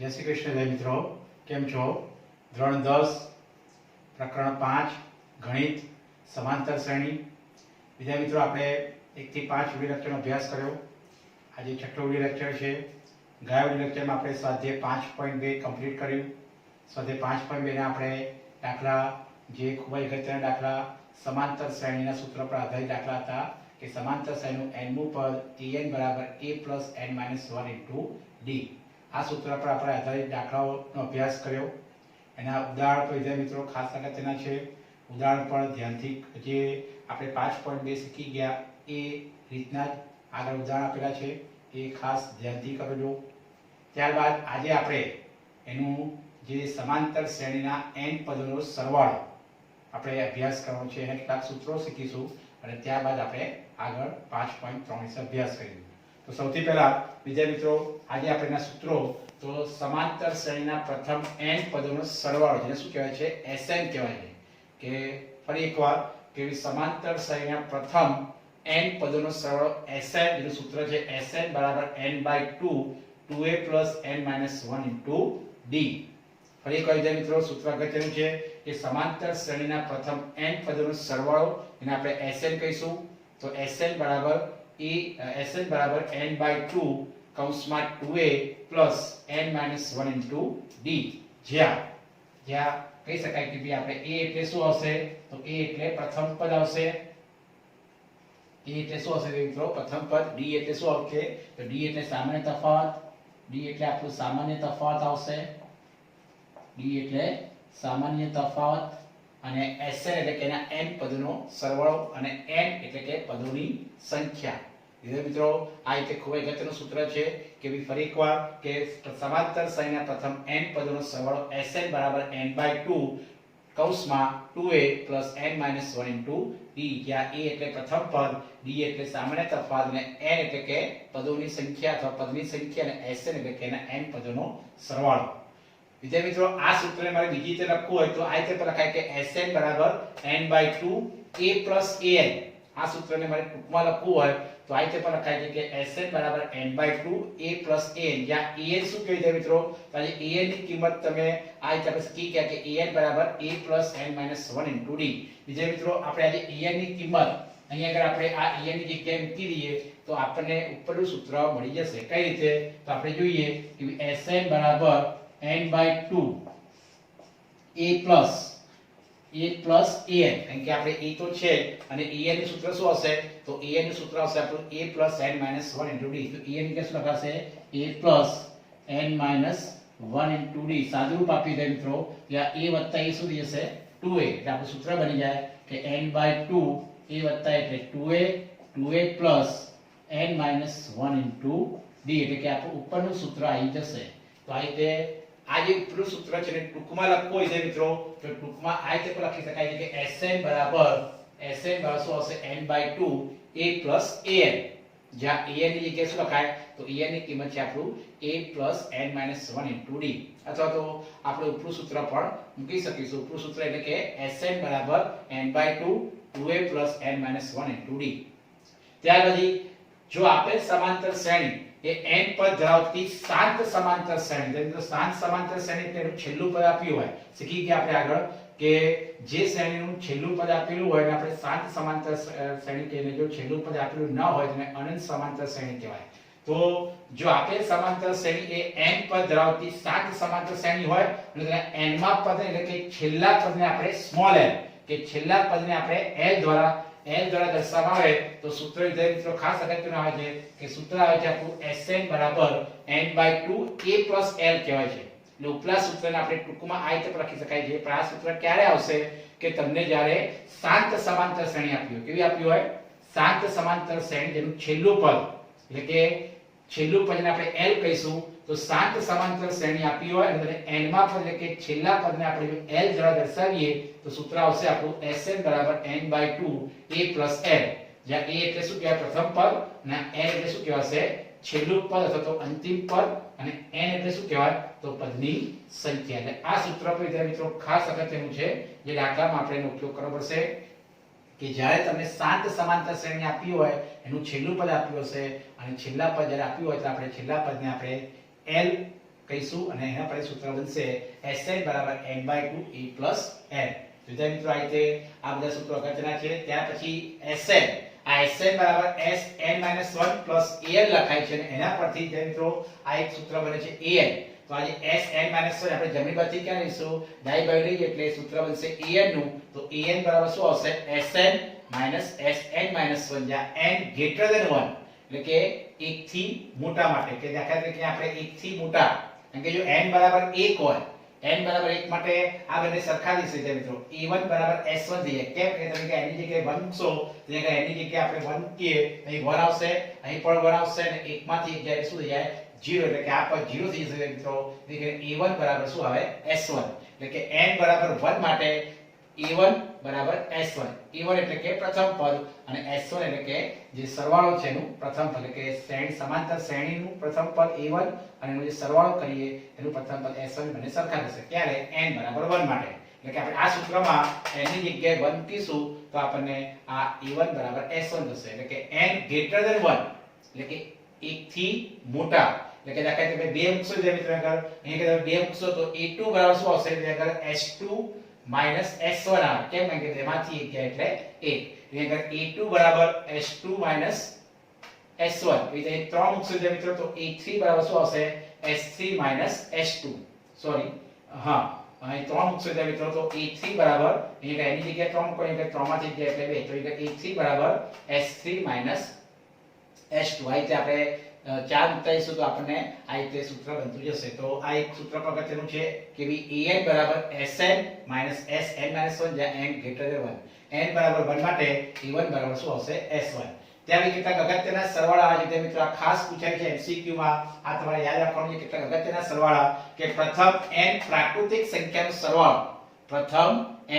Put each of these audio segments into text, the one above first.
जय श्री कृष्ण जय मित्रों केम छो धोरण 10 प्रकरण 5 गणित समांतर श्रेणी विद्यार्थी मित्रों આપણે 1 થી 5 વિડિયો લેક્ચરનો અભ્યાસ કર્યો। આજે છઠ્ઠો વિડિયો લેક્ચર છે। ગયા વિડિયો લેક્ચરમાં આપણે સ્વાધ્યાય 5.2 કમ્પ્લીટ કર્યું। સ્વાધ્યાય 5.2 ને આપણે દાખલા જે ખૂબ જ અગત્યના દાખલા સમાંતર શ્રેણીના સૂત્ર પર આધારિત દાખલા હતા કે સમાંતર શ્રેણીનું nમું પદ an બરાબર a plus n minus 1 into d આ સૂત્ર પર આપણે આધારિત દાખલાઓનો અભ્યાસ કર્યો। એના ઉદાહરણ પર વિદ્યાર્થી મિત્રો ખાસ અગત્યના છે। ઉદાહરણ પર ધ્યાનથી જે આપણે 5.2 શીખી ગયા એ રીતના જ આગળ ઉદાહરણ આપેલા છે એ ખાસ ધ્યાનથી કરજો। ત્યારબાદ આજે આપણે એનું જે સમાંતર શ્રેણીના n પદોનો સરવાળો આપણે અભ્યાસ કરવાનો છે। એના કેટલાક સૂત્રો શીખીશું અને ત્યારબાદ આપણે આગળ 5.3 વિશે અભ્યાસ કરીશું। तो સૌથી પહેલા વિદ્યાર્થી મિત્રો આજે આપણે સૂત્રો તો સમાંતર શ્રેણીના પ્રથમ n પદોનો સરવાળો જેને શું કહેવાય છે Sn કહેવાય છે કે ફરી એકવાર કે સમાંતર શ્રેણીના પ્રથમ n પદોનો સરવાળો Sn જેનું સૂત્ર છે Sn બરાબર n/2 2a + n - 1 * d। ફરી એકવાર વિદ્યાર્થી મિત્રો સૂત્ર અગત્યનું છે કે સમાંતર શ્રેણીના પ્રથમ n પદોનો સરવાળો એને આપણે Sn કહીશું। તો Sn બરાબર Sn बराबर n/2 કૌંસમાં 2a પ્લસ n - 1 * d જ્યાં કહી શકાય કે ભાઈ આપણે a એટલે શું હશે તો a એટલે પ્રથમ પદ આવશે। a એટલે શું હશે મિત્રો પ્રથમ પદ। d એટલે શું આવશે તો d એટલે સામાન્ય તફાવત। d એટલે આપણું સામાન્ય તફાવત આવશે। d એટલે સામાન્ય તફાવત અને Sn એટલે કે એના n પદોનો સરવાળો અને n એટલે કે પદોની સંખ્યા। વિદ્યાર્થી મિત્રો આ એક ખૂબ જ અગત્યનું સૂત્ર છે કે ફરી એકવાર કે સમાંતર શ્રેણીના પ્રથમ n પદોનો સરવાળો Sn બરાબર n/2 કૌંસમાં 2a + n - 1 * d જ્યાં a એટલે પ્રથમ પદ d એટલે સામાન્ય તફાવત અને n એટલે કે પદોની સંખ્યા અથવા પદની સંખ્યા અને Sn એટલે કે એના n પદોનો સરવાળો। વિદ્યાર્થી મિત્રો આ સૂત્રને મારે બીજી રીતે લખવું હોય તો આ રીતે લખાય કે Sn બરાબર n/2 a + an। આ સૂત્રને મારે ટૂંકમાં લખવું હોય તો આ રીતે પણ લખાય છે કે Sn બરાબર n/2 a + an જ્યાં an શું કહે છે મિત્રો તો આ an ની કિંમત તમે આ રીતે આપણે શીખી ગયા કે an બરાબર a + n - 1 * d। વિદ્યાર્થી મિત્રો આપણે આજે an ની કિંમત અહીંયા આગળ આપણે આ an ની જગ્યાએ મૂકી દઈએ તો આપણને ઉપરનું સૂત્ર મળી જશે। કઈ રીતે તો આપણે જોઈએ કે Sn બરાબર n/2 a + an કારણ કે આપણે a તો છે અને an નું સૂત્ર શું હશે તો an નું સૂત્ર હશે આપણું a + n - 1 * d। તો an ની શું લખાશે a + n - 1 * d સાદુરૂપ આપી દે મિત્રો ત્યાં a + a શું થઈ જશે 2a એટલે આપણું સૂત્ર બની જાય કે n/2 a + એટલે 2a 2a + n - 1 * d એટલે કે આપણું ઉપરનું સૂત્ર આવી જશે। તો આ રીતે આ જે ઉપરનું સૂત્ર છે ને ટૂંકમાં લખવું હોય છે મિત્રો તો ટૂંકમાં આ રીતે પણ લખી શકાય છે કે Sn બરાબર શું હશે n/2 a + an જ્યાં an ની જગ્યાએ શું લખાય તો an ની કિંમત છે આપણું a + n - 1 * d અથવા તો આપણે ઉપરનું સૂત્ર પણ મૂકી શકીશું। ઉપરનું સૂત્ર એટલે કે Sn બરાબર n/2 2a + n - 1 * d। ત્યાર પછી જો આપેલ સમાંતર શ્રેણી એ n પદ ધરાવતી શાંત સમાંતર શ્રેણી એટલે શાંત સમાંતર શ્રેણી એટલે એનું છેલ્લું પદ આપ્યું હોય શીખી ગયા આપણે આગળ કે જે શ્રેણીનું છેલ્લું પદ આપેલું હોય એને આપણે શાંત સમાંતર શ્રેણી કહીએ। જો છેલ્લું પદ આપેલું ન હોય તો એને અનંત સમાંતર શ્રેણી કહેવાય। તો જો આપેલ સમાંતર શ્રેણી એ n પદ ધરાવતી શાંત સમાંતર શ્રેણી હોય અને તેના n માં પદ એટલે કે છેલ્લા પદને આપણે સ્મોલ l કે છેલ્લા પદને આપણે l દ્વારા દર્શાવવામાં આવે તો સૂત્ર વિદ્યાર્થી મિત્રો ખાસ અગત્યનું આવે છે કે સૂત્ર આવે છે આપણું Sn બરાબર n/2 a + l કહેવાય છે। એટલે ઉપલા સૂત્રને આપણે ટૂંકમાં આ રીતે લખી શકાય છે પણ આ સૂત્ર ક્યારે આવશે કે તમને જ્યારે શાંત સમાંતર શ્રેણી આપી હોય કેવી આપી હોય શાંત સમાંતર શ્રેણી જેનું છેલ્લું પદ એટલે કે છેલ્લું પદને આપણે l કહીશું તો શાંત સમાંતર શ્રેણી આપી હોય અને n માં પદ એટલે કે છેલ્લા પદને આપણે જો l દ્વારા દર્શાવીએ તો સૂત્ર આવશે આપણું Sn બરાબર n/2 a + l જ્યાં a એટલે શું કહેવાય પ્રથમ પદ અને n એટલે શું કહેવાશે છેલ્લું પદ અથવા તો અંતિમ પદ અને n એટલે શું કહેવાય તો પદની સંખ્યા। એટલે આ સૂત્ર પર વિદ્યાર્થી મિત્રો ખાસ અગત્યનું છે જે દાખલામાં આપણે એનો ઉપયોગ કરવો પડશે કે જ્યારે તમને શાંત સમાંતર શ્રેણી આપી હોય એનું છેલ્લું પદ આપ્યું હશે અને છેલ્લા પદ જ્યારે આપ્યું હોય તો આપણે છેલ્લા પદને આપણે l કહીશું અને એના પર સૂત્ર બનશે Sn બરાબર n/2 a + n. વિદ્યાર્થી મિત્રો આ રીતે આ બધા સૂત્રો અગત્યના છે. ત્યાર પછી Sn, આ Sn બરાબર Sn - 1 + an લખાય છે અને એના પરથી વિદ્યાર્થી મિત્રો આ એક સૂત્ર બને છે an. તો આજે Sn - 1 આપણે જમણી બાજુથી ક્યાં લઈશું? ડાબી બાજુ લઈએ એટલે સૂત્ર બનશે an નું. તો an બરાબર શું આવશે? Sn - Sn - 1 જ્યાં n greater than 1 એટલે કે 1 થી મોટા માટે કે દાખલા તરીકે આપણે 1 થી મોટા, કારણ કે જો n બરાબર 1 હોય, n બરાબર 1 માટે આ બંને સરખા થશે મિત્રો. a1 બરાબર s1 થઈ જાય. કેમ કે તમે કે n ની જગ્યાએ 1 મૂકશો તો n ની જગ્યાએ આપણે 1 મૂકીએ, અહીં 1 આવશે, અહીં પણ 1 આવશે અને 1 માંથી 1 જાય શું થઈ જાય? 0. એટલે કે આ પદ 0 થઈ જશે મિત્રો. એટલે a1 બરાબર શું આવે? s1. એટલે કે n બરાબર 1 માટે a1 બરાબર s1. a1 એટલે કે પ્રથમ પદ અને s1 એટલે કે જે સરવાળો છે એનું પ્રથમ પદ, એટલે કે શ્રેણી સમાંતર શ્રેણીનું પ્રથમ પદ a1 અને એનો જે સરવાળો કરીએ એનું પ્રથમ પદ s1 બંને સરખા થશે. ક્યારે? n બરાબર 1 માટે. એટલે કે આપણે આ સૂત્રમાં n ની જગ્યાએ 1 મૂકીશું તો આપણને આ a1 બરાબર s1 થશે. એટલે કે n greater than 1 એટલે કે 1 થી મોટા, એટલે કે દાખલા તરીકે 2 મૂકશો તો મિત્રો આગળ અહીં કે 2 મૂકશો તો a2 બરાબર શું આવશે? એટલે આગળ s2 minus s1 આવે. કેમ? કારણ કે તેમાંથી 1 જાય એટલે 1. એટલે આગળ a2 બરાબર s2 minus s1. એ રીતે 3 મૂકશો તો મિત્રો તો a3 બરાબર શું આવશે? s3 minus s2. સોરી, હા, અહીં 3 મૂકશો તો મિત્રો તો a3 બરાબર અહીં એની જગ્યાએ 3 મૂકો, એટલે 3 માંથી 1 જાય એટલે 2. તો a3 બરાબર s3 minus s2. આ રીતે આપણે 4 મૂકીશું તો આપણને આ રીતે સૂત્ર બનતું જશે. તો આ એક સૂત્ર પર અગત્યનું છે કે ભઈ an બરાબર Sn - Sn - 1 જ્યાં n greater than 1. n બરાબર 1 માટે a1 બરાબર શું આવશે? s1. ત્યાં બી કેટલાક અગત્યના સરવાળા આવે છે મિત્રો. આ ખાસ પૂછાય છે MCQ માં. આ તમારે યાદ રાખવાનું છે કેટલાક અગત્યના સરવાળા કે પ્રથમ n પ્રાકૃતિક સંખ્યાનો સરવાળો, પ્રથમ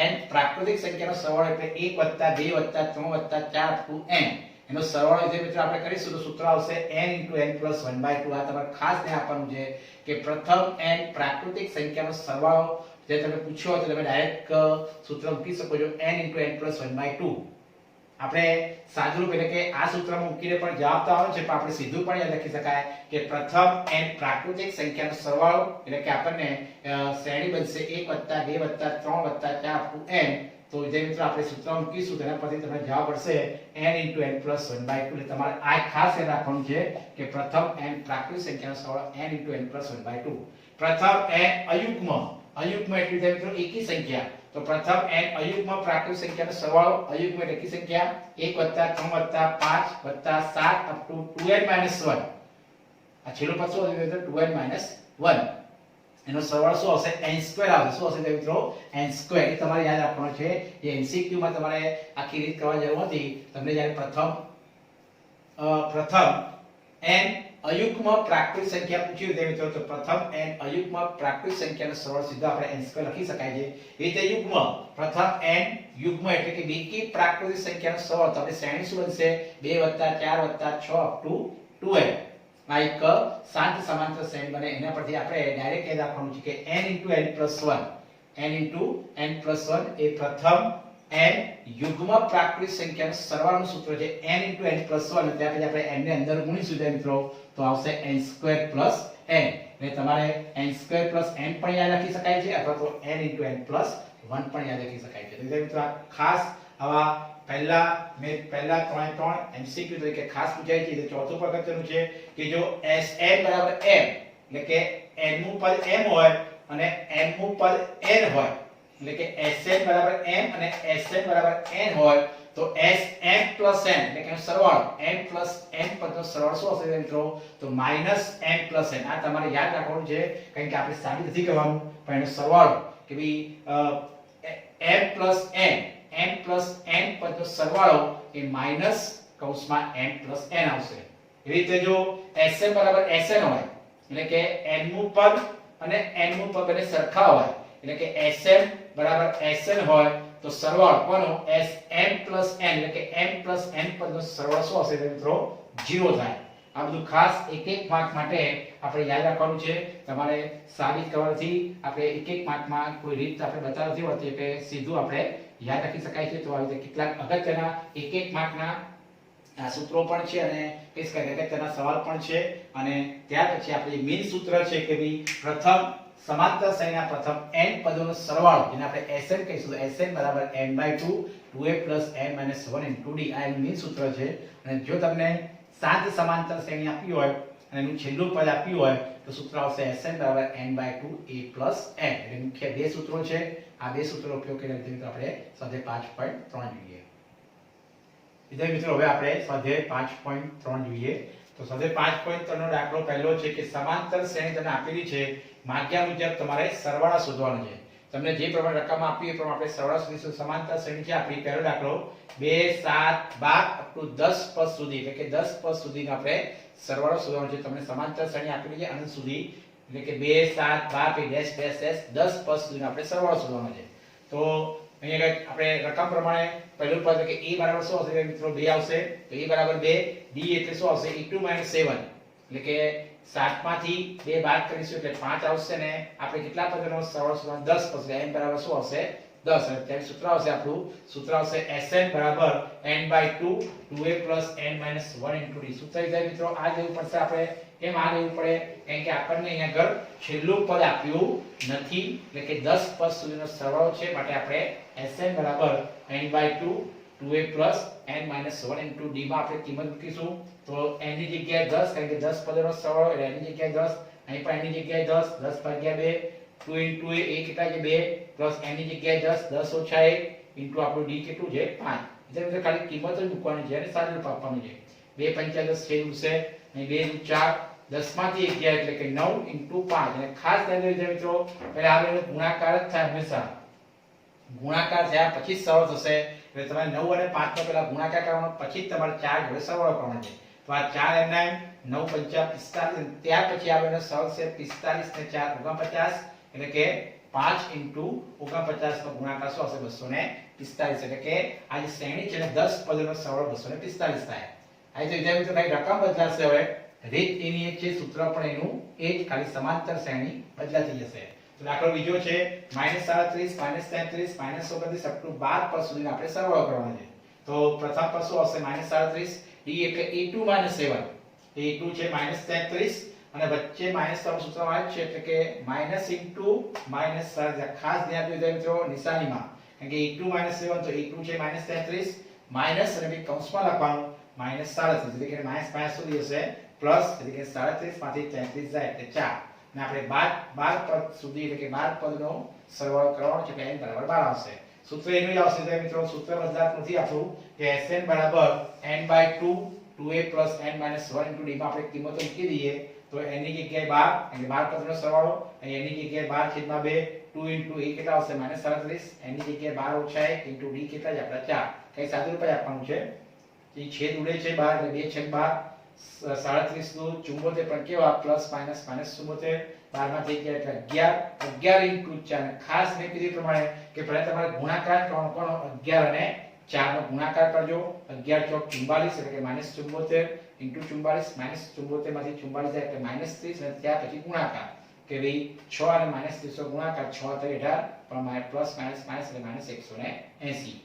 n પ્રાકૃતિક સંખ્યાનો સરવાળો એટલે 1 + 2 + 3 + 4 up to n એનો સરવાળો જે મિત્રો આપણે કરીશું તો સૂત્ર આવશે n * n + 1/2. આ તમારે ખાસ ધ્યાન આપવાનું છે કે પ્રથમ n પ્રાકૃતિક સંખ્યાનો સરવાળો જે તમે પૂછ્યો તો તમે ડાયરેક્ટ સૂત્ર મૂકી શકો છો n * n + 1/2. આપણે સાદુરૂપ એટલે કે આ સૂત્રમાં મૂકીને પણ જવાબ તો આવે છે, પણ આપણે સીધું પણ યાદ રાખી શકાય કે પ્રથમ n પ્રાકૃતિક સંખ્યાનો સરવાળો એટલે કે આપણને શ્રેણી બનશે 1 + 2 + 3 + 4 up to n. તો જે મિત્રો આપણે સૂત્ર મૂકીશું તેના પરથી તમને જવાબ મળશે n * n + 1/2. એટલે તમારે આ ખાસ યાદ રાખવાનું છે કે પ્રથમ n પ્રાકૃતિક સંખ્યાનો સરવાળો n * n + 1/2. પ્રથમ n અયુગ્મ, અયુગ્મ એટલે મિત્રો એકી સંખ્યા. તો પ્રથમ n અયુગ્મ પ્રાકૃતિક સંખ્યાનો સરવાળો, અયુગ્મ એટલે એકી સંખ્યા 1 + 3 + 5 + 7 up to 2n - 1. આ છેલ્લું પદ શું આવશે? 2n - 1. એનો સરવાળો શું આવશે? n2 આવશે. શું આવશે મિત્રો? n2. એ તમારે યાદ રાખવાનું છે. એ MCQ માં તમારે આખી રીત કરવા જરૂર નથી. તમને જ્યારે પ્રથમ n અયુગ્મ પ્રાકૃતિક સંખ્યા પૂછ્યું તે મિત્રો તો પ્રથમ n અયુગ્મ પ્રાકૃતિક સંખ્યાનો સરવાળો સીધો આપણે n2 લખી શકાય છે. એ રીતે યુગ્મ, પ્રથમ n યુગ્મ એટલે કે બેકી પ્રાકૃતિક સંખ્યાનો સરવાળો. તો આપણે શ્રેણી શું બનશે? 2 + 4 + 6 up to 2n. આ એક શાંત સમાંતર શ્રેણી બને. એના પરથી આપણે ડાયરેક્ટ યાદ રાખવાનું છે કે n * n + 1. n * n + 1 એ પ્રથમ n યુગ્મ પ્રાકૃતિક સંખ્યાનો સરવાળોનું સૂત્ર છે. n * n + 1 અને ત્યાર પછી આપણે n ને અંદર ગુણીશું મિત્રો તો આવશે n2 + n. એટલે તમારે n2 + n પણ યાદ રાખી શકાય છે અથવા તો n * n + 1 પણ યાદ રાખી શકાય છે. તો મિત્રો આ ખાસ આવા પહેલા ત્રણે MCQ તરીકે ખાસ પૂછાય છે. ચોથું અગત્યનું છે કે જો Sn = m એટલે કે n નું પદ m હોય અને m નું પદ n હોય, એટલે કે Sn = m અને Sn = n હોય તો Sm + n એટલે કે સરવાળો m + n પદનો સરવાળો શું હશે મિત્રો? તો -m + n. આ તમારે યાદ રાખવાનું છે કારણ કે આપણે સાબિત નથી કરવાનું, પણ એનો સરવાળો કે ભઈ m + n પદનો સરવાળો એ માઈનસ કૌંસમાં m + n આવશે. એવી રીતે જો Sm = Sn હોય એટલે કે n નું પદ અને n નું પદ બંને સરખા હોય એટલે કે Sm = Sn હોય તો સરવાળો કોનો? Sm + n એટલે કે m + n પદનો સરવાળો શું હશે મિત્રો? 0 થાય. આ બધું ખાસ એક માર્ક માટે આપણે યાદ રાખવાનું છે. તમારે સાબિત કરવાથી આપણે એક માર્કમાં કોઈ રીત આપણે બતાવતી હોતી એટલે સીધું આપણે યાદ રાખી શકાય છે. તો આવી રીતે કેટલાક અગત્યના એક માર્કના આ સૂત્રો પણ છે અને કહી શકાય કે તેના સવાલ પણ છે અને ત્યાર પછી આપણે મેઇન સૂત્ર છે કે ભાઈ પ્રથમ સમાંતર શ્રેણીના પ્રથમ n પદોનો સરવાળો જેને આપણે Sn કહીશું Sn બરાબર n/2 2a n - 1 d આ મેઇન સૂત્ર છે અને જો તમને 7 સમાંતર શ્રેણી આપી હોય અને એનું છેલ્લું પદ આપ્યું હોય તો સૂત્ર આવશે Sn બરાબર n/2 a n એટલે મુખ્ય બે સૂત્રો છે આ બે સૂત્રોનો ઉપયોગ કરીને આપણે સ્વાધ્યાય 5.3 જોઈએ વિદ્યાર્થી મિત્રો હવે આપણે સ્વાધ્યાય 5.3 જોઈએ તો સ્વાધ્યાય 5.3 નો દાખલો પહેલો છે કે સમાંતર શ્રેણી તમને આપેલી છે માગ્યા મુજબ તમારે સરવાળા શોધવાનો છે તમને જે પ્રમાણે રકમ આપી એ પ્રમાણે આપણે સરવાળા શોધીશું સમાંતર શ્રેણી છે આપણી પહેલો દાખલો 2 7 12 અપ ટુ 10 પદ સુધી એટલે કે 10 પદ સુધીનો આપણે સરવાળો શોધવાનો છે તમને સમાંતર શ્રેણી આપેલી છે અનંત સુધી એટલે કે 2 7 12 પે ડેશ ડેશ ડેશ 10 પદ સુધીનો આપણે સરવાળો શોધવાનો છે તો અહીંયા આપણે રકમ પ્રમાણે પહેલું પદ કે a બરાબર શું આવશે મિત્રો 2 આવશે તો a બરાબર 2 d એટલે શું આવશે e2 - 7 એટલે કે 7 માંથી 2 બાદ કરીશું એટલે 5 આવશે ને આપણે કેટલા પદોનો સરવાળો શોધવાનો 10 પદ n બરાબર શું આવશે 10 અને ત્યારે સૂત્ર આવશે આપણું સૂત્ર આવશે Sn બરાબર n/2 2a n - 1 d સૂત્ર વિદ્યાર્થી મિત્રો આ લેવું પડશે આપણે કેમ આ લેવું પડે કારણ કે આપણને અહીંયા આગળ છેલ્લું પદ આપ્યું નથી એટલે કે 10 પદ સુધીનો સરવાળો છે માટે આપણે Sn બરાબર n/2 2a n - 1 d માં આપણે કિંમત મૂકીશું તો n ની જગ્યાએ 10 કારણ કે 10 પદોનો સરવાળો એટલે n ની જગ્યાએ 10 અહીં પણ n ની જગ્યાએ 10 10 ભાગ્યા 2 2 a એ કેટલા છે 2 n ની જગ્યાએ 10 10 ઓછા 1 આપણું d કેટલું છે 5 એટલે ખાલી કિંમત જ મૂકવાની છે અને સાદું રૂપ આપવાનું છે 2 5 10 છે ઉડશે અહીં 2 4 10 માંથી 11 એટલે કે 9 * 5 અને ખાસ ધ્યાન દેજો મિત્રો પહેલા આપણે ગુણાકાર જ થાય હંમેશા ગુણાકાર થયા પછી જ સરળ થશે એટલે તમારે 9 અને 5 નો પહેલા ગુણાકાર કરવાનો પછી જ તમારે 4 જોડે સરવાળો કરવાનો છે તો આ 4 એમના 9 5 45 ત્યાર પછી આપણે સરળ છે 45 ને 4 49 એટલે કે 5 * 49 નો ગુણાકાર શું હશે 245 એટલે કે આ જે શ્રેણી છે ને 10 પદોનો સરવાળો 245 થાય આ જે વિદ્યાર્થી મિત્રો કઈ રકમ બદલાશે હવે રીત એની એક છે સૂત્ર પણ એનું એ જ ખાલી સમાંતર શ્રેણી બદલાતી જશે તો દાખલો બીજો છે -37 -33 -29 અપ ટુ 12 પદ સુધીનો આપણે સરવાળો કરવાનો છે તો પ્રથમ પદ શું આવશે -37 d એટલે e2 - 7 e2 છે -33 અને વચ્ચે માઈનસ નું સૂત્ર આવે છે એટલે કે માઈનસ ઇન્ટુ માઈનસ ખાસ ધ્યાન આપજો મિત્રો નિશાનીમાં કારણ કે e2 - 7 તો e2 છે -33 માઈનસ અને કૌંસમાં લખવાનું -37 એટલે કે માઈનસ માઈનસ શું થશે પ્લસ એટલે કે 37 માંથી 33 જાય એટલે 4 ને આપણે 12 પદ સુધી એટલે કે 12 પદનો સરવાળો કરવાનો છે એટલે n બરાબર 12 આવશે સૂત્ર એનું જ આવશે એટલે મિત્રો સૂત્ર બદલાતું નથી આપણું કે Sn બરાબર n/2 2a n - 1 d માં આપણે કિંમતો મૂકી દઈએ તો n ની જગ્યાએ 12 એટલે 12 પદનો સરવાળો અને n ની જગ્યાએ 12/2 2 a કેટલા આવશે -37 n ની જગ્યાએ 12 ઓછા 1 d કેટલા છે આપણા 4 કઈ સાદું રૂપ આપવાનું છે એ છેદ ઉડે છે 12 એટલે 2/12 37 નું 74 પણ કેવા પ્લસ માઈનસ -74 12 માં થઈ ગયા એટલે 11 * 4 ખાસ મેં કીધું પ્રમાણે કે પહેલા તમારે ગુણાકાર કરવાનો કોનો 11 અને 4 નો ગુણાકાર કરજો 11 ચોક 44 એટલે કે -74 * 44 -74 માંથી 44 જાય એટલે -30 અને ત્યાર પછી ગુણાકાર કે ભાઈ 6 અને -30 નો ગુણાકાર 6 * 18 પણ પ્લસ માઈનસ એટલે -180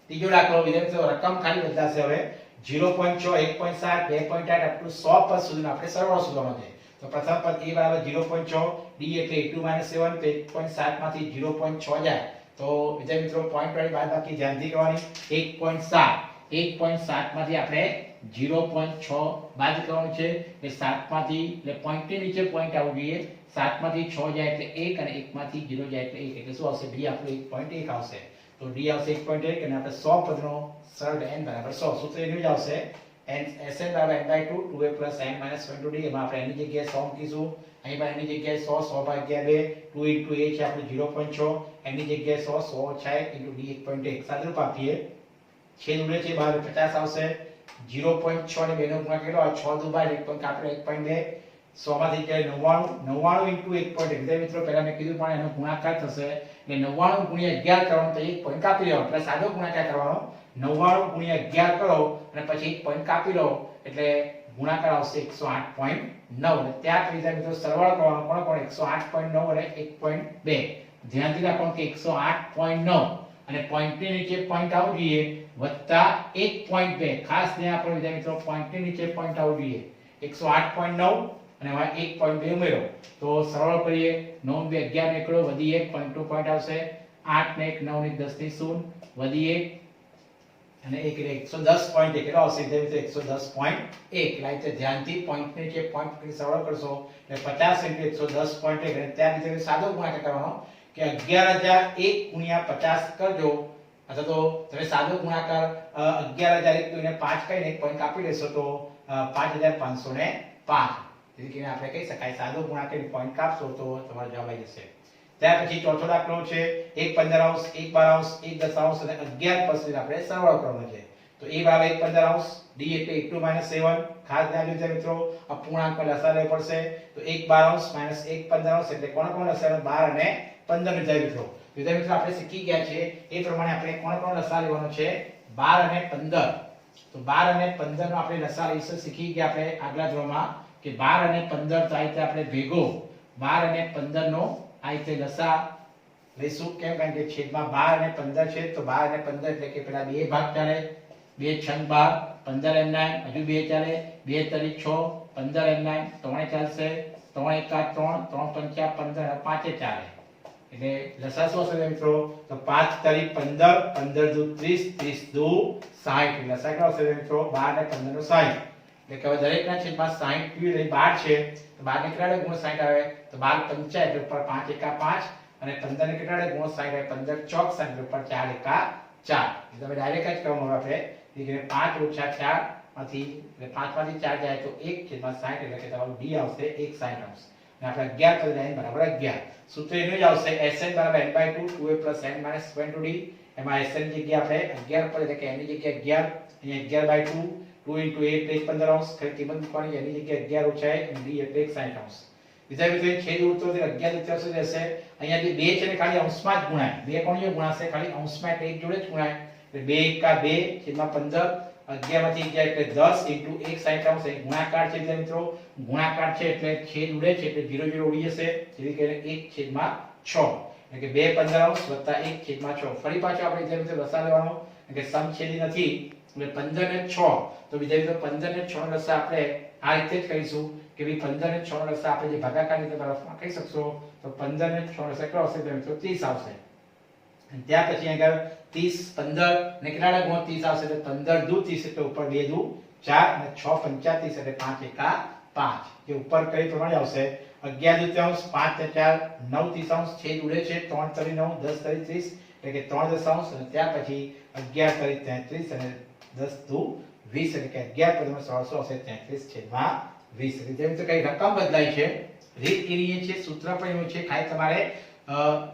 ત્રીજો દાખલો વિદ્યાર્થીઓ રકમ ખાલી બદલાશે હવે 0.6 1.7 2.8 અપ ટુ 100 પદ સુધીનો આપણે સરવાળો શોધવાનો છે તો પ્રથમ પદ a બરાબર 0.6 d એટલે e2 - 7 તો 1.7 માંથી 0.6 જાય તો વિદ્યાર્થી મિત્રો પોઈન્ટ વાળી બાદબાકી ધ્યાનથી કરવાની 1.7 માંથી આપણે 0.6 બાદ કરવાનું છે એટલે 7 માંથી એટલે પોઈન્ટ ની નીચે પોઈન્ટ આવવું જોઈએ 7 માંથી 6 જાય એટલે 1 અને 1 માંથી 0 જાય એટલે 1 એટલે શું આવશે d આપણું 1.1 આવશે તો d આવશે 1.1 અને આપણે 100 પદનો સરળ n બરાબર 100 સૂત્ર એનું જ આવશે Sn બરાબર n/2 2a n - 1 d એમાં આપણે n ની જગ્યાએ 100 મૂકીશું અહીં પણ n ની જગ્યાએ 100 100 ભાગ્યા 2 2 a છે આપણે 0.6 n ની જગ્યાએ 100 100 ઓછા 1 d 1.1 સાદુરૂપ આપીએ છેદ ઉડે છે બહાર 50 આવશે 0.6 ને 2 નો ગુણાકાર કેટલો આવે 6 દુ 12 1 પોઈન્ટ આપણે 1.2 100 માંથી જાય 99 * 1.1 મિત્રો પહેલા મેં કીધું પણ એનો ગુણાકાર થશે એટલે 99 * 11 કરવાનો તો 1 પોઈન્ટ કાપી લેવાનો એટલે સાદો ગુણાકાર કરવાનો 99 * 11 કરો અને પછી 1 પોઈન્ટ કાપી લો એટલે ગુણાકાર આવશે 108.9 અને ત્યાર પછી મિત્રો સરવાળો કરવાનો કોણ કોણ 108.9 અને 1.2 ધ્યાનથી રાખવાનું કે 108.9 અને પોઈન્ટની નીચે પોઈન્ટ આવવું જોઈએ વત્તા 1.2 ખાસ ધ્યાન આપો વિદ્યાર્થી મિત્રો પોઈન્ટની નીચે પોઈન્ટ આવવું જોઈએ 108.9 અને હવે 1.2 ઉમેરો તો સરળ કરીએ 9 2 11 નીકળો વધી 1 0.2 પોઈન્ટ આવશે 8 ને 1 9 ને 10 થી 0 વધી 1 અને 1 એટલે 110.1 કેટલો આવશે વિદ્યાર્થી 110.1 એટલે આ રીતે ધ્યાનથી પોઈન્ટ ની જે પોઈન્ટ ની સરળ કરશો એટલે 50 * 110.1 અને ત્યાં વિદ્યાર્થી સાદો ગુણાકાર કરવાનો કે 11001 * 50 કરજો અથવા તો તમે સાદો ગુણાકાર 11001 તો એને 5 કરીને એક પોઈન્ટ કાપી લેશો તો 5505 તેથી કે આપણે કહી શકાય સાદો ગુણાકાર પોઈન્ટ કાપશો તો તમારો જવાબ આવી જશે ત્યાર પછી ચોથો દાખલો છે 1/15 1/12 1/10 અને 11% આપણે સરવાળો કરવાનો છે તો a = 1/15 d એટલે 8 - 7 ખાસ ધ્યાન આપજો મિત્રો અપૂર્ણાંકમાં લસા લેવો પડશે તો 1/12 - 1/15 એટલે કોણ લસા 12 અને 15 વિદ્યાર્થી મિત્રો વિદ્યાર્થી મિત્રો આપણે શીખી ગયા છે એ પ્રમાણે આપણે કોણ લસા લેવાનો છે 12 અને 15 તો 12 અને 15 નો આપણે લસા લઈશું શીખી ગયા આપણે આગલા ધોરણમાં કે 12 અને 15 તો આ રીતે આપણે ભેગો 12 અને 15 નો આ રીતે લસા લઈશું કેમ કારણ કે છેદમાં 12 અને 15 છે તો 12 અને 15 એટલે કે પેલા બે ભાગ ચાલે 2 6 12 15 n 9 હજુ 2 ચાલે 2 તરી 6 15 n 9 3 ચાલશે 3 1 3 3 5 15 5 ચાલે એટલે લસા શું હશે મિત્રો તો 5 તરી 15 15 દુ 30 30 દુ 60 લસા કેટલો હશે મિત્રો 12 અને 15 નો 60 એટલે કે દરેકના છેદમાં 60 ક્યુ એટલે 12 છે તો 12 ને કેટલા ગુણ 60 આવે તો 12 5 એટલે ઉપર 5 એકા 5 અને 15 ને કેટલા ગુણ 60 આવે 15 ચોક 60 એટલે ઉપર 4 એકા 4 એટલે તમે ડાયરેક્ટ જ કરવાનું આપણે એટલે 5 - 4 માંથી એટલે 5 માંથી 4 જાય તો 1/60 એટલે કે તમારું d આવશે 1/60 આવશે અને આપણે 11 કરી દઈએ બરાબર 11 સૂત્ર એનું જ આવશે Sn = n/2 2a + n - 1/2d એમાં Sn ની જગ્યાએ આપણે 11 પર એટલે કે n ની જગ્યાએ 11 અહીંયા 11/2 2 * a એટલે 15 ખરી કિંમત મૂકવાની એની જગ્યાએ 11 - d એટલે 1/60 વિદ્યાર્થી મિત્રો છેદ ઉડતો તે 11 * 40 રહેશે અહીંયાથી 2 છે ને ખાલી અંશમાં જ ગુણાય 2 કોણીઓ ગુણાશે ખાલી અંશમાં એટલે એક જોડે જ ગુણાય એટલે 2 એકા 2 છેદમાં 15 11 માંથી 11 એટલે 10 * 1/60 આવશે ગુણાકાર છે એટલે મિત્રો ગુણાકાર છે એટલે છેદ ઉડે છે એટલે 0 0 ઉડી જશે જેથી કરીને 1/6 એટલે કે 2 15 + 1/6 ફરી પાછો આપણે વિદ્યાર્થી લસા લેવાનો કે સમછેદી નથી એટલે 15 ને 6 તો વિદ્યાર્થી 15 ને 6 નો લસા આપણે આ રીતે જ કરીશું કે ભાઈ 15 ને 6 નો લસા આપણે જે ભાગાકારની રીતે બરફમાં કહી શકશો તો 15 ને 6 નો લસા કેટલો આવશે તો 30 આવશે અને ત્યાર પછી આગળ 30 15 ને કેટલા ગુણ 30 આવશે તો 15 દુ 30 એટલે ઉપર 2 દુ 4 અને 6 35 એટલે 5 એકા 5 જે ઉપર કઈ પ્રમાણે આવશે 11 દુત્યાંશ 5 ને 4 9 ત્રીસાંશ છેદ ઉડે છે 3 તરી 9 10 તરી 30 એટલે કે 3 દશાંશ અને ત્યાર પછી 11 તરી 33 અને 10 દુ 20 એટલે કે 11 પદમાં 1600 હશે 33/20 એટલે જેમ તો કઈ રકમ બદલાય છે રીત કેવી છે સૂત્ર પણ એવું છે ખાલી તમારે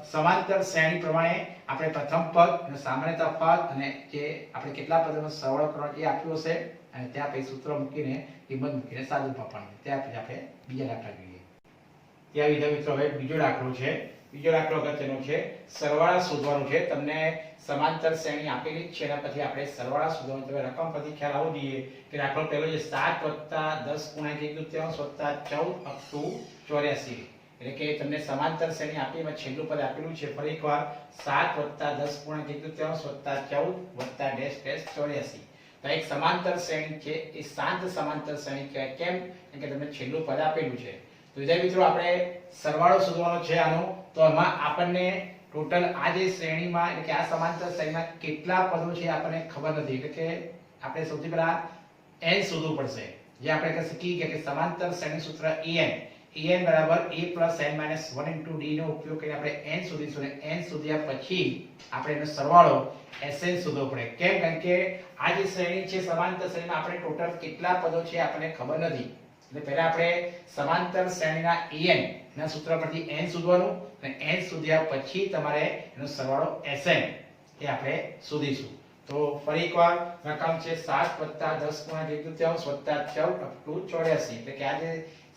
સમાંતર શ્રેણી પ્રમાણે આપણે પ્રથમ પદ અને સામાન્ય તફાવત અને જે આપણે કેટલા પદોનો સરવાળો કરવાનો એ આપ્યું હશે અને ત્યાં પછી સૂત્ર મૂકીને કિંમત મૂકીને સાદું પાપવાનું ત્યાર પછી આપણે બીજા દાખલા જોઈએ ત્યાં વિદ્યાર્થી મિત્રો હવે બીજો દાખલો છે બીજો દાખલો અગત્યનો છે સરવાળા શોધવાનું છે તમને સમાંતર શ્રેણી આપેલી જ છે એના પછી આપણે સરવાળા શોધવાનું છે રકમ પરથી ખ્યાલ આવવો જોઈએ કે દાખલો પહેલો છે 7 + 10 * 1/2 + 14 એટલે કે તમને સમાંતર શ્રેણી આપી એમાં છેલ્લું પદ આપેલું છે ફરી એકવાર 7 + 10 * 1/2 + 14 + -84 તો એક સમાંતર શ્રેણી છે એ શાંત સમાંતર શ્રેણી કહેવાય કેમ કે તમને છેલ્લું પદ આપેલું છે તો વિદ્યાર્થી મિત્રો આપણે સરવાળો શોધવાનો છે આનો તો એમાં આપણને ટોટલ આ જે શ્રેણીમાં એટલે કે આ સમાંતર શ્રેણીમાં કેટલા પદો છે આપણને ખબર નથી એટલે કે આપણે સૌથી પહેલા n શોધવું પડશે જે આપણે શીખી ગયા કે સમાંતર શ્રેણી સૂત્ર an = a + n - 1 * d નો ઉપયોગ કરીને આપણે n શોધીશું અને n શોધ્યા પછી આપણે એનો સરવાળો Sn શોધવો પડે કેમ કારણ કે આ જે શ્રેણી છે સમાંતર શ્રેણીમાં આપણે ટોટલ કેટલા પદો છે આપણને ખબર નથી એટલે પહેલા આપણે સમાંતર શ્રેણીના an ના સૂત્ર પરથી n શોધવાનું અને n શોધ્યા પછી તમારે એનો સરવાળો Sn એ આપણે શોધીશું તો ફરી એકવાર રકમ છે 7 + 10 * 1/2 + 14 + 84 એટલે કે આ જે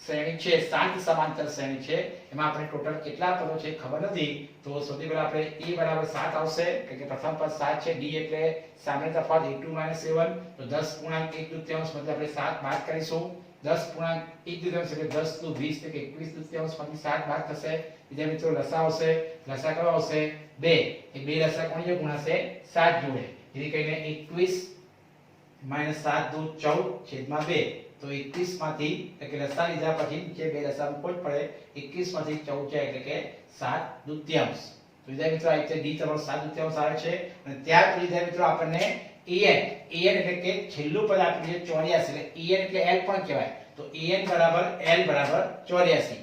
શ્રેણી છે શાંત સમાંતર શ્રેણી છે એમાં આપણે ટોટલ કેટલા પદો છે ખબર નથી તો સૌથી પહેલા આપણે e = 7 આવશે કે પ્રથમ પદ 7 છે d એટલે સામાન્ય તફાવત 8 - 7 તો 10 * 1/2 મતલબ આપણે 7 બાદ કરીશું 10.1 દૂતીયાંશ એટલે 10 નું 20 એટલે 21 દૂતીયાંશમાંથી 7 બાદ થશે. બીજા મિત્રો લસા આવશે. લસા કયો આવશે? 2. એ 2 લસા કોની જોડે ગુણાશે? 7 જોડે. જેથી કરીને 21 - 7 દુ 14 છેદમાં 2. તો 21 માંથી એટલે કે લસા લીધા પછી નીચે 2 લસા મૂકવો જ પડે. 21 માંથી 14 જાય એટલે કે 7 દૂતીયાંશ. તો વિદ્યાર્થી મિત્રો આ રીતે d તમારો 7 દૂતીયાંશ આવે છે. અને ત્યાર પછી વિદ્યાર્થી મિત્રો આપણને an એટલે કે છેલ્લું પદ આપ્યું છે 84 એટલે an એટલે l પણ કહેવાય. તો an બરાબર l બરાબર 84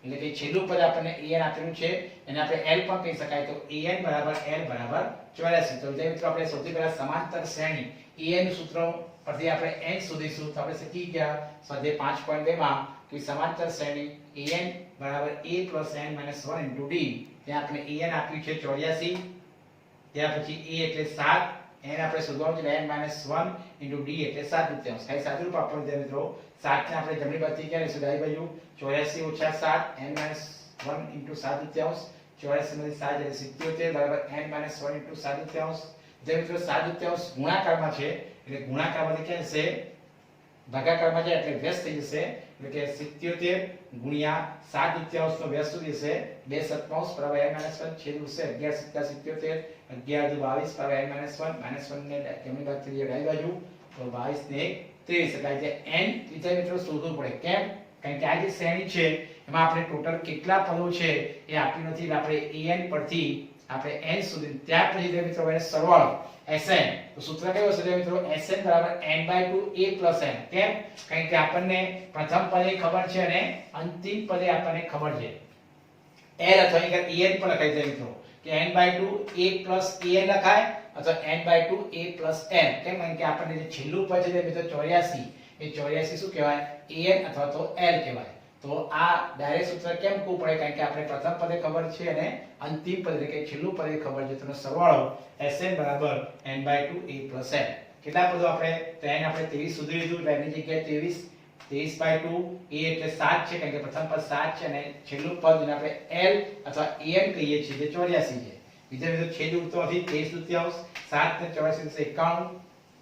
એટલે કે છેલ્લું પદ આપણને an આપેલું છે એને આપણે l પણ કહી શકાય. તો an બરાબર l બરાબર 84. તો વિદ્યાર્થી મિત્રો આપણે સૌથી પહેલા સમાંતર શ્રેણી an નું સૂત્ર પરથી આપણે n શોધીશું. તો આપણે શીખી ગયા સ્વાધ્યાય 5.2 માં કે સમાંતર શ્રેણી an બરાબર a + n - 1 * d. ત્યાં આપણે an આપ્યું છે 84. ત્યાર પછી a એટલે 7, n આપણે શોધવાનું છે n - 1 * d એટલે 7 દૂતીયાંશ. ખાલી સાદું રૂપ આપણને દે મિત્રો 7 ને આપણે જમણી બાજુથી ક્યાં લઈશું? ડાબી બાજુ. 84 - 7 n - 1 * 7 દૂતીયાંશ. 84 માંથી 7 એટલે 77 બરાબર n - 1 * 7 દૂતીયાંશ. જે મિત્રો 7 દૂતીયાંશ ગુણાકારમાં છે એટલે ગુણાકારમાંથી ક્યાં જશે? ભાગાકારમાં જાય એટલે વ્યસ્ત થઈ જશે. એટલે કે 77 ગુણ્યા 7 દૂતીયાંશનો વ્યસ્ત શું થશે? 2 સપ્તમાંશ બરાબર n - 1 છેદ ઉડશે 11 * 77 11 દુ 22 બરાબર n - 1 -1 ને જમણી બાજુથી ડાબી બાજુ. તો 22 ને 23 એટલે જે n વિદ્યાર્થી મિત્રો શોધવું પડે. કેમ? કારણ કે આ જે શ્રેણી છે એમાં આપણે ટોટલ કેટલા પદો છે એ આપ્યું નથી. એટલે આપણે an પરથી આપણે n સુધી ત્યાર પછી જે મિત્રો એને સરવાળો Sn. તો સૂત્ર કયું હશે મિત્રો? Sn બરાબર n/2 a + n. કેમ? કારણ કે આપણને પ્રથમ પદે ખબર છે અને અંતિમ પદે આપણને ખબર છે. l અથવા અહીં an પણ લખાઈ જાય મિત્રો કે n/2 a + an લખાય અથવા n/2 a + n. કેમ? કારણ કે આપણને જે છેલ્લું પદ છે મિત્રો 84 એ 84 શું કહેવાય? an અથવા તો l કહેવાય. તો આ ડાયરેક્ટ સૂત્ર કેમ મૂકવું પડે? કારણ કે આપણે પ્રથમ પદે ખબર છે અને અંતિમ પદ એટલે કે છેલ્લું પદે ખબર છે. તેનો સરવાળો Sn બરાબર n/2 a + n. કેટલા પદો આપણે? તો n આપણે 23 સુધી લીધું એટલે એની જગ્યાએ 23/2 a એટલે 7 છે કારણ કે પ્રથમ પદ 7 છે અને છેલ્લું પદ જેને આપણે l અથવા an કહીએ છીએ જે 84 છે. બીજા બીજો છેદ ઉડતો નથી 23 દૂતીયાંશ 7 ને 84 એટલે 91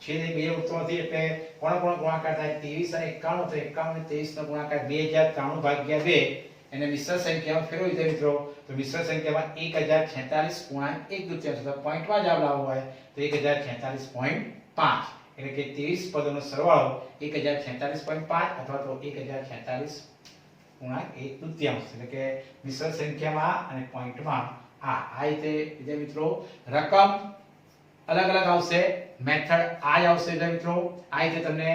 છેદ એ 2 ઉડતો નથી એટલે કોણ ગુણાકાર થાય? 23 અને 91. તો 91 ને 23 નો ગુણાકાર 2093/2 એને મિશ્ર સંખ્યામાં ફેરવી દે મિત્રો. તો મિશ્ર સંખ્યામાં 1046.1 દૂતીયાંશ તો પોઈન્ટમાં જવાબ લાવવો હોય તો 1046.5 એટલે કે 23 પદોનો સરવાળો 1046.5 અથવા તો 1046.1 દૂતીયાંશ એટલે કે મિશ્ર સંખ્યામાં અને પોઈન્ટમાં આ રીતે વિદ્યાર્થી મિત્રો રકમ અલગ અલગ આવશે. મેથડ આ જ આવશે વિદ્યાર્થી મિત્રો. આ રીતે તમને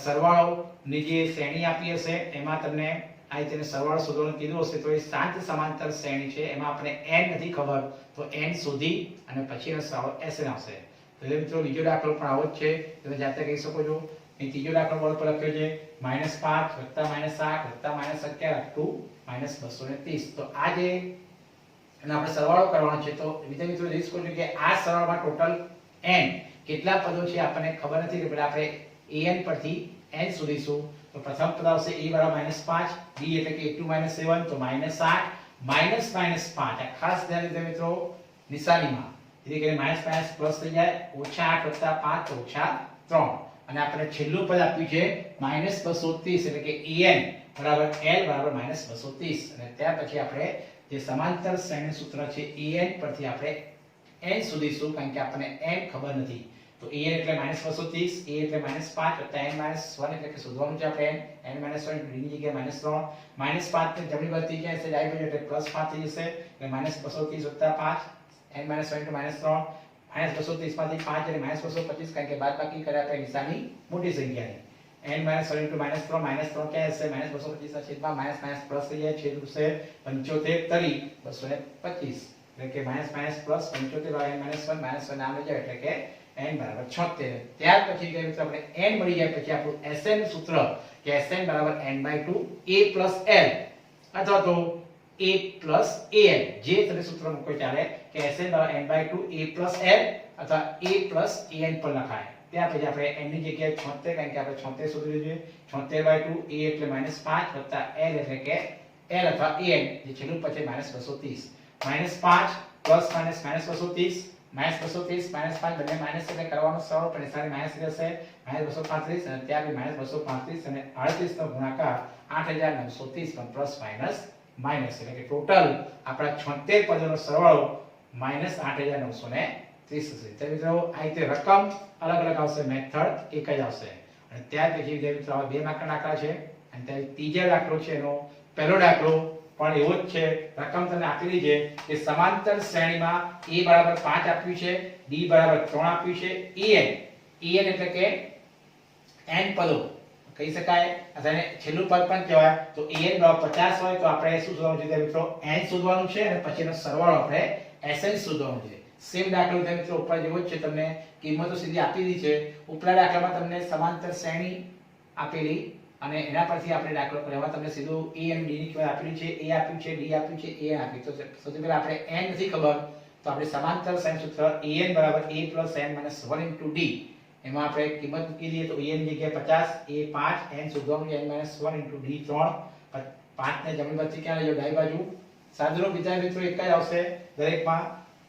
સરવાળો ની જે શ્રેણી આપી હશે એમાં તમને આ રીતે સરવાળો શોધવાનું કીધું હશે. તો એ શાંત સમાંતર શ્રેણી છે એમાં આપણે n નથી ખબર તો n શોધી અને પછી સરવાળો Sn આવશે. તો મિત્રો બીજો દાખલો પણ આવો જ છે. તમે જાતે કહી શકો છો. અહીં ત્રીજો દાખલો બોર્ડ પર લખ્યો છે -5 + -8 + -11 * -230. તો આ જે અને આપણે સરવાળો કરવાનો છે. તો વિદ્યાર્થી મિત્રો જોઈ શકો છો કે આ સરવાળામાં ટોટલ n કેટલા પદો છે આપણને ખબર નથી એટલે આપણે an પરથી n શોધીશું. તો પ્રથમ પદ આવશે a બરાબર -5 d એટલે કે 8 - 7 તો -8 -5 આ ખાસ ધ્યાન વિદ્યાર્થી મિત્રો નિશાનીમાં એટલે કે -+ પ્લસ થઈ જાય -8 + 5 તો -3 અને આપણે છેલ્લું પદ આપ્યું છે -230 એટલે કે an બરાબર l બરાબર -230 અને ત્યાર પછી આપણે જે સમાંતર શ્રેણી સૂત્ર છે an પરથી આપણે n શોધીશું કારણ કે આપણને n ખબર નથી. તો an એટલે -230 a એટલે -5 n - 1 એટલે કે શોધવાનું છે આપણે n - 1 d ની જગ્યાએ -3 -5 ને જમણી બાજુથી ક્યાં છે? ડાબી બાજુ એટલે +5 થઈ જશે એટલે -230 + 5 n - 1 * -3 -230 માંથી 5 એટલે -225 કારણ કે બાદબાકી કર્યા આપણે નિશાની મોટી સંખ્યાની n - 1 * -3 ક્યાં હશે? -225 ના છેદમાં પ્લસ થઈ જાય છેદ ઉડશે 75 તરી 225 એટલે કે -75 n - 1 નામ લઈ જાય એટલે કે n બરાબર 76. ત્યાર પછી જે મિત્રો આપણે n મળી જાય પછી આપણું Sn સૂત્ર કે Sn બરાબર n/2 a + l અથવા તો a + an જે તમે સૂત્ર મૂકો ચાલે કે Sn બરાબર n/2 a + l અથવા a + an પણ લખાય. ત્યાં પછી આપણે n ની જગ્યાએ 76 કારણ કે આપણે 76 શોધી લીધું છે 76/2 a એટલે -5 l એટલે કે l અથવા an જે છેલ્લું પછી -230 -5 + -230 -230 -5 બંને માઇનસ એટલે કરવાનો સરળ પણ નિશાની માઇનસ જશે -235 અને ત્યાં બી -235 અને 38 નો ગુણાકાર 8930 પણ પ્લસ માઇનસ માઇનસ એટલે કે ટોટલ આપણા 76 પદોનો સરવાળો -8930 થશે. તો મિત્રો આ રીતે રકમ અલગ અલગ આવશે, મેથડ એક જ આવશે. અને ત્યાર પછી વિદ્યાર્થી મિત્રો આવા બે માર્કના દાખલા છે અને ત્યાં ત્રીજો દાખલો છે એનો પહેલો દાખલો પણ એવો જ છે. રકમ તમને આપેલી છે કે સમાંતર શ્રેણીમાં a બરાબર 5 આપ્યું છે, d બરાબર 3 આપ્યું છે, en એટલે કે n પદો કહી શકાય અથવા એને છેલ્લું પદ પણ કહેવાય. તો en બરાબર 50 હોય તો આપણે શું શોધવાનું છે મિત્રો? n શોધવાનું છે અને પછી એનો સરવાળો આપણે sn શોધવાનું છે. સેમ દાખલો છે મિત્રો ઉપર જેવો જ છે, તમને કિંમતો સીધી આપી દીધી છે. ઉપલા દાખલામાં તમને સમાંતર શ્રેણી આપેલી અને એના પરથી આપણે દાખલો કરવા તમને સીધું a અને d ની કિંમત આપેલી છે, a આપ્યું છે, d આપ્યું છે, a આપ્યું. તો સૌથી પહેલા આપણે n નથી ખબર તો આપણે સમાંતર શ્રેણી સૂત્ર an બરાબર a n 1 d એમાં આપણે કિંમત મૂકી દઈએ તો a ની જગ્યાએ 50, a 5, n શોધવાનું છે n 1 d 3. 5 ને જમણી બાજુથી ક્યાં લઈ જાવ? ડાબી બાજુ. સાદુરૂપ વિદ્યાર્થી મિત્રો એક જ આવશે દરેકમાં.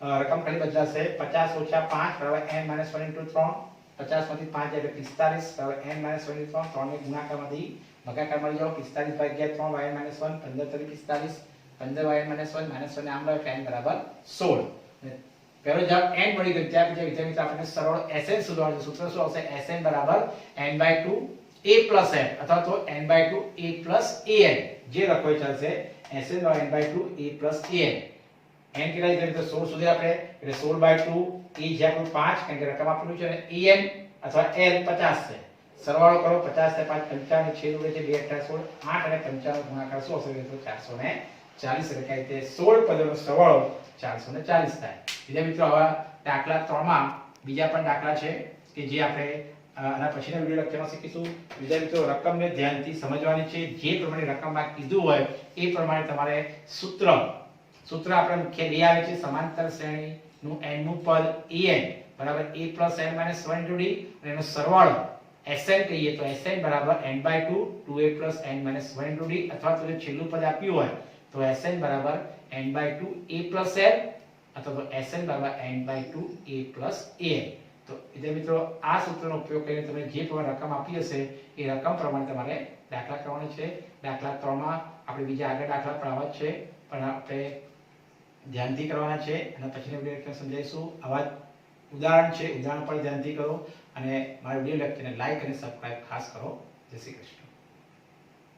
રકમ ખાલી બદલાશે. 50 ઓછા 5 બરાબર n 1 3. 50 માંથી 5 એટલે 45 બરાબર n 1 3. 3 ને ગુણાકારમાંથી ભાગાકાર મળી જાવ. 45 ભાગ્યા 3 y n 1 15 તરી 45 15 y n 1 -1 ને આમ લો એટલે n બરાબર 16. પહેલો જવાબ n મળી ગયો. ત્યાર પછી વિદ્યાર્થી આપણે સરળ sn શોધવાનું છે. સૂત્ર શું આવશે? sn બરાબર n/2 a n અથવા તો n/2 a an જે લખો ચાલશે. sn બરાબર n/2 a an. n કેટલા લીધા તો 16 સુધી આપણે એટલે 16/2 e જે આપણું 5 કારણ કે રકમ આપેલું છે અને en અથવા l 50 છે. સરવાળો કરો 50 ને 5 55 છેદ ઉડે છે 2 8 16 8 અને 55 ગુણાકાર શું હશે તો 440 એટલે કે તે 16 પદોનો સરવાળો 440 થાય. બીજા મિત્રો આવા દાખલા 3 માં બીજા પણ દાખલા છે કે જે આપણે આના પછીના વિડિયો લેક્ચરમાં શીખીશું. બીજા મિત્રો રકમને ધ્યાનથી સમજવાની છે. જે પ્રમાણે રકમમાં કીધું હોય એ પ્રમાણે તમારે સૂત્ર આપણે મુખ્ય બે આવે છે. સમાંતર શ્રેણીનું n નું પદ en બરાબર a n 1 d અને એનો સરવાળો sn કહીએ તો sn બરાબર n/2 2a n 1 d અથવા તો છેલ્લું પદ આપ્યું હોય તો sn બરાબર n/2 a n અથવા તો sn બરાબર n/2 a an. તો એટલે મિત્રો આ સૂત્રનો ઉપયોગ કરીને તમે જે પણ રકમ આપી હશે એ રકમ પ્રમાણે તમારે દાખલા કરવાનો છે. દાખલા 3 માં આપણે બીજા આગળ દાખલા પણ આવા જ છે પણ આપણે ધ્યાનથી કરવાના છે અને પછીના વિડિયો લેક્ચર સમજાવીશું. આવા ઉદાહરણ છે, ઉદાહરણ પર ધ્યાનથી કરો અને મારા વિડિયો લેક્ચરને લાઈક અને સબસ્ક્રાઇબ ખાસ કરો. જય શ્રી કૃષ્ણ.